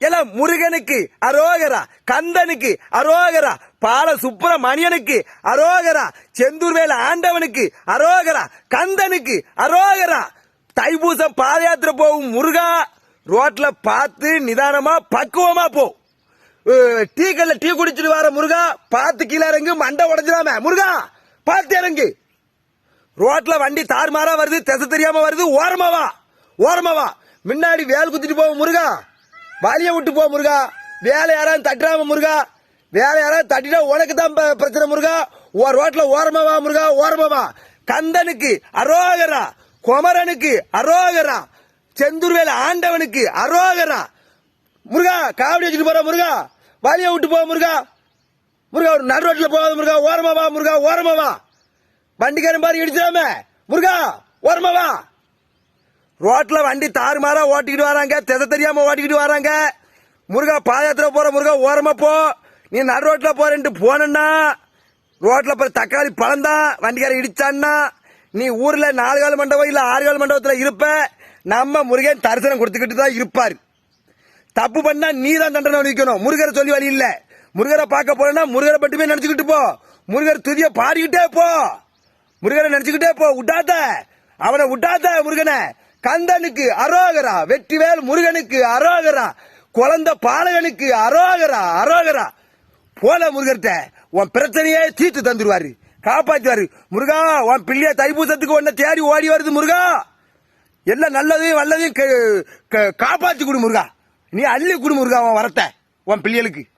எல்லாம் முருகனுக்கு அரோகரா, கந்தனுக்கு அரோகரா, பால சுப்பிரமணியனுக்கு அரோகரா, செந்தூர்வேல ஆண்டவனுக்கு அரோகரா, கந்தனுக்கு அரோகரா. தைப்பூசம் பாத யாத்திரை போகும் முருகா, ரோட்ல பார்த்து நிதானமா பக்குவமா போ. டீ கல்ல டீ குடிச்சிட்டு வர முருகா, பார்த்து கீழே இறங்கு, மண்டை உடஞ்சிடாம முருகா, பார்த்து இறங்கு. ரோட்ல வண்டி தாறுமாறா வருது, திசை தெரியாம வருது, ஓரமாவா ஓரமாவா. முன்னாடி வேல் குத்திட்டு போவோம் முருகா, வலிய விட்டு போ முருகா. வேலை யாராவது தட்டுறாம முருகா, வேலை யாராவது தட்டிட்டா உனக்கு தான் பிரச்சனை முருகா. ரோட்ல ஓரமாவா முருகா, ஓரமாவா. கந்தனுக்கு அரோகரா, குமரனுக்கு அரோகரா, செந்தூர்வேல ஆண்டவனுக்கு அரோகரா. முருகா காவடி வச்சுட்டு போற முருகா, வலிய விட்டு போ முருகா. முருகா நடு ரோட்ல போகாத முருகா, ஓரமாவா முருகா, ஓரமாவா. வண்டிக்காரன் பாரு இடிச்சாம முருகா, ஓரமாவா. ரோட்ல வண்டி தாறுமாறா ஓட்டிக்கிட்டு வராங்க, திசை தெரியாம ஓட்டிக்கிட்டு வராங்க முருகா. பாதயாத்திரை போற முருகா, ஓரமா போ. நீ நடு ரோட்ல போறேன்ட்டு போனா ரோட்ல போற தக்காளி பழந்தான் வண்டிக்காரன் இடிச்சான்னா நீ ஊர்ல 4 கால மண்டபம் இல்ல 6 கால மண்டபத்துல இருப்ப. நம்ம முருகன் தரிசனம் கொடுத்துக்கிட்டு தான் இருப்பாரு. தப்பு பண்ணா நீ தான் தண்டனை அளிக்கணும். முருகரை சொல்லி வழி இல்ல. முருகரை பார்க்க போறேன்னா முருகரை மட்டுமே நினைச்சுக்கிட்டு போ. முருகர் துதிய பாடிக்கிட்டே போ, முருகனை நினைச்சுக்கிட்டே போ. விட்டாத அவனை, விட்டாத முருகனை. கந்தனுக்கு அரோகரா, வெற்றிவேல் முருகனுக்கு அரோகரா, குழந்தை பாலகனுக்கு அரோகரா, அரோகரா. போல முருகர்கிட்ட உன் பிரச்சனையே தீர்த்து தந்துருவாரு, காப்பாற்றுவாரு முருகா. உன் பிள்ளைய தைப்பூசத்துக்கு உன்னை தேடி ஓடி வருது முருகா. எல்லாம் நல்லதையும் வல்லதையும் காப்பாற்றி கொடு முருகா. நீ அள்ளி கொடு முருகா உன் வரத்தை உன் பிள்ளைகளுக்கு.